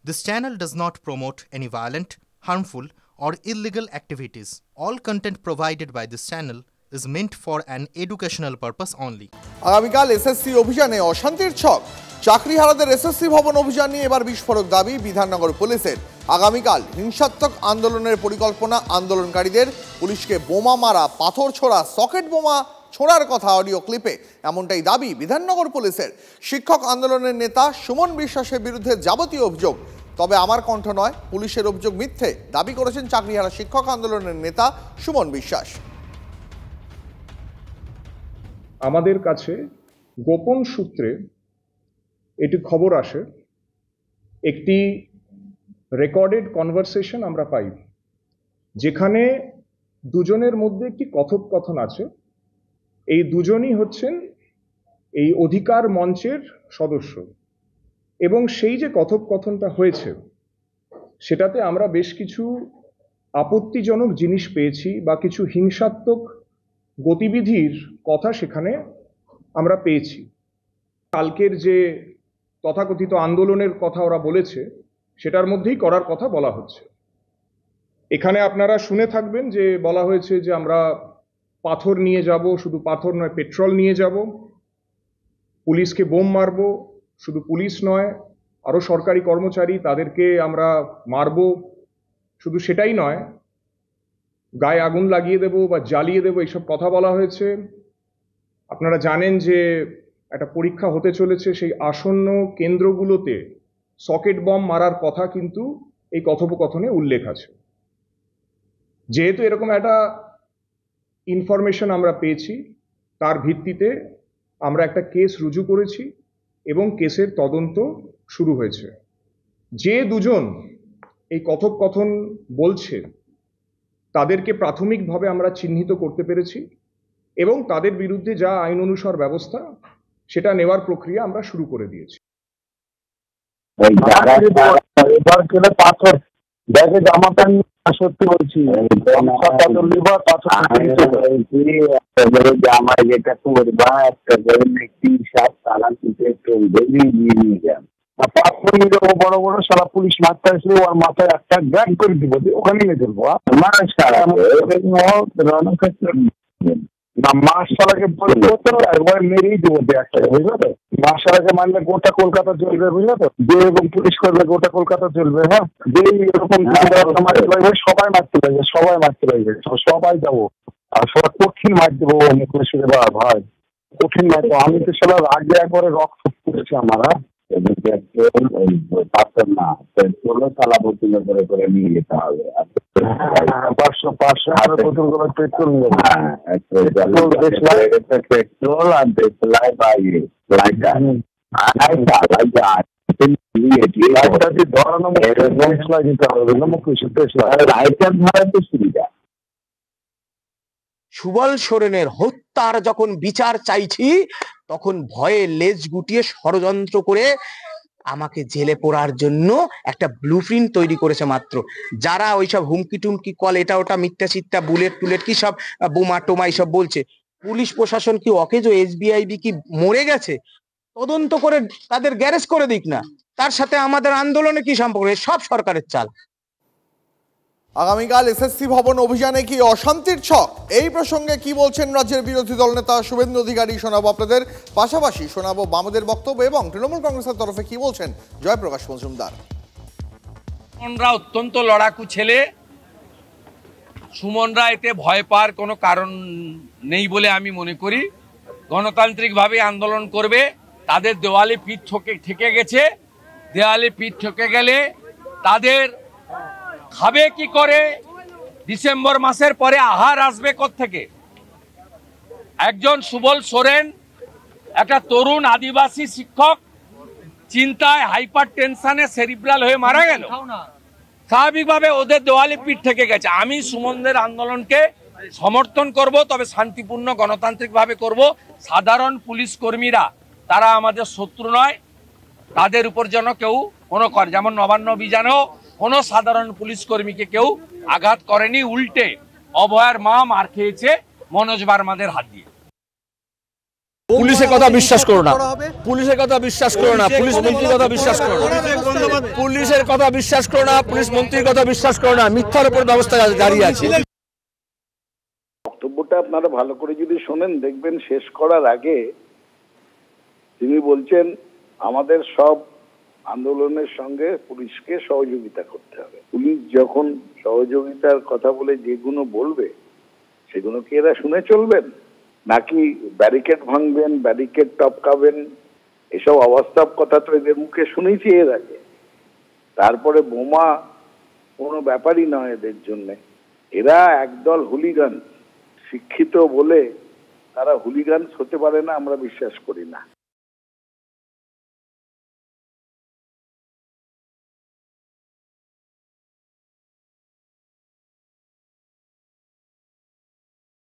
This channel does not promote any violent, harmful, or illegal activities. All content provided by this channel is meant for an educational purpose only. আগামীকাল SSC অভিযানে অশান্তির ছক। চাকরিহারাদের SSC ভবন অভিযান নিয়ে এবার বিস্ফোরক দাবি বিধাননগর পুলিশের। আগামীকাল হিংসাত্মক আন্দোলনের পরিকল্পনা আন্দোলনকারীদের, পুলিশকে বোমা মারা, পাথর ছোড়া, সকেট বোমা ছোড়ার কথা অডিও ক্লিপে, এমনটাই দাবি বিধাননগর পুলিশের। শিক্ষক আন্দোলনের নেতা সুমন বিশ্বাসের বিরুদ্ধে যাবতীয় অভিযোগ, তবে আমার কণ্ঠ নয়, পুলিশের অভিযোগ মিথ্যে দাবি করেছেন চাকরিহারা শিক্ষক আন্দোলনের নেতা সুমন বিশ্বাস। আমাদের কাছে গোপন সূত্রে এটি খবর আসে, একটি রেকর্ডেড কনভারসেশন আমরা পাই, যেখানে দুজনের মধ্যে একটি কথোপকথন আছে। এই দুজনই হচ্ছেন এই অধিকার মঞ্চের সদস্য, এবং সেই যে কথোপকথনটা হয়েছে সেটাতে আমরা বেশ কিছু আপত্তিজনক জিনিস পেয়েছি, বা কিছু হিংসাত্মক গতিবিধির কথা সেখানে আমরা পেয়েছি। কালকের যে তথাকথিত আন্দোলনের কথা ওরা বলেছে সেটার মধ্যেই করার কথা বলা হচ্ছে। এখানে আপনারা শুনে থাকবেন যে বলা হয়েছে যে আমরা পাথর নিয়ে যাব, শুধু পাথর নয় পেট্রোল নিয়ে যাব, পুলিশকে বোম মারব, শুধু পুলিশ নয় আরও সরকারি কর্মচারী তাদেরকে আমরা মারব, শুধু সেটাই নয় গায়ে আগুন লাগিয়ে দেব বা জ্বালিয়ে দেব, এইসব কথা বলা হয়েছে। আপনারা জানেন যে একটা পরীক্ষা হতে চলেছে, সেই আসন্ন কেন্দ্রগুলোতে সকেট বম মারার কথা কিন্তু এই কথোপকথনে উল্লেখ আছে। যেহেতু এরকম একটা ইনফরমেশন আমরা পেয়েছি, তার ভিত্তিতে আমরা একটা কেস রুজু করেছি এবং কেসের তদন্ত শুরু হয়েছে। যে দুজন এই কথোপকথন বলছে তাদেরকে প্রাথমিকভাবে আমরা চিহ্নিত করতে পেরেছি, এবং তাদের বিরুদ্ধে যা আইন অনুসার ব্যবস্থা সেটা নেওয়ার প্রক্রিয়া আমরা শুরু করে দিয়েছি। সত্যি বলছি, আমার যেটা করবা একটা বড় বড় সারা পুলিশ মারতে আসলে ওর মাথায় একটা ব্যাগ করে দিব, ওখানে নিয়ে চলবো না। মার্শালাকে একবার মেরেই দেবো একটা, বুঝলো তো? মার্শালাকে মারলে গোটা কলকাতা চলবে, বুঝলো তো? যে এবং পুলিশ করবে গোটা কলকাতা চলবে। হ্যাঁ, যে এরকম সবাই মারতে লাগবে, সবাই মারতে লাগবে, সবাই যাবো আর সবাই কঠিন মার দেবো মুখে ভাই, কঠিন মার দেবো। আমি তো সবার আগে একবারে রক্ত করেছি আমার। পাথর না, পেট্রোলও তালা বোতলে করে করে নিয়ে যেতে হবে। 500 বোতল করে পেট্রোল পেট্রোল আর দেশলাই বাইরে সুবল সোরেনের হত্যার যখন বিচার চাইছি, তখন ভয়ে লেজ গুটিয়ে ষড়যন্ত্র করে আমাকে জেলে পোড়ার জন্য একটা ব্লুপ্রিন্ট তৈরি করেছে মাত্র। যারা ওইসব হুমকি টুমকি কল এটা ওটা মিথ্যা চিত্তা বুলেট টুলেট কি সব বোমা টোমা এইসব বলছে, পুলিশ প্রশাসন কি অকেজো? এসবিআইবি কি মরে গেছে? তদন্ত করে তাদের গ্যারেজ করে দিক না, তার সাথে আমাদের আন্দোলনে কি সম্পর্ক? সব সরকারের চাল। আগামীকাল এসএসসি ভবন অভিযানে কি অশান্তির ছক? এই প্রসঙ্গে কি বলছেন রাজ্যের বিরোধী দলনেতা শুভেন্দু অধিকারী শোনাবো আপনাদের, পাশাপাশি শোনাবো বামদের বক্তব্য এবং তৃণমূল কংগ্রেসের তরফে কি বলছেন জয়প্রকাশ মজুমদার। সুমনরা অত্যন্ত লড়াকু ছেলে, সুমনরা এতে ভয় পাওয়ার কোনো কারণ নেই বলে আমি মনে করি। গণতান্ত্রিকভাবে আন্দোলন করবে, তাদের দেওয়ালে পিঠ ঠেকে গেছে। দেওয়ালে পিঠ ঠেকে গেলে তাদের খাবে কি করে? ডিসেম্বর মাসের পরে আহার আসবে কোত্থেকে? একজন সুবল সোরেন একটা তরুণ আদিবাসী শিক্ষক চিন্তায় হাইপার টেনশনে সেরিব্রাল হয়ে মারা গেল। স্বাভাবিকভাবে ওদের দেওয়ালে পিঠ থেকে গেছে। আমি সুমনদের আন্দোলনকে সমর্থন করব, তবে শান্তিপূর্ণ গণতান্ত্রিকভাবে করব। সাধারণ পুলিশ কর্মীরা তারা আমাদের শত্রু নয়, তাদের উপর যেন কেউ কোনো করে, যেমন নবান্ন অভিযানেও কোনো সাধারণ পুলিশ কর্মীকে কেউ আঘাত করেনি, উল্টে অভয়ার মা মার খেয়েছে মনোজ বার্মাদের হাত দিয়ে। পুলিশের কথা বিশ্বাস করো না, পুলিশের কথা বিশ্বাস করো না, পুলিশ মন্ত্রীর কথা বিশ্বাস করো না, পুলিশের কথা বিশ্বাস করো না, পুলিশ মন্ত্রীর কথা বিশ্বাস করো না, মিথ্যার উপর ব্যবস্থা জারি আছে। বক্তব্যটা আপনারা ভালো করে যদি শোনেন দেখবেন শেষ করার আগে তিনি বলছেন আমাদের সব আন্দোলনের সঙ্গে পুলিশকে সহযোগিতা করতে হবে। পুলিশ যখন সহযোগিতার কথা বলে যেগুলো বলবে সেগুলো কি এরা শুনে চলবেন, নাকি ব্যারিকেড ভাঙবেন, ব্যারিকেড টপকাবেন? এসব অবাস্তব কথা তো এদের মুখে শুনেছি এর আগে। তারপরে বোমা কোনো ব্যাপারই নয় এদের জন্য। এরা একদল হুলিগান, শিক্ষিত বলে তারা হুলিগান হতে পারে না আমরা বিশ্বাস করি না।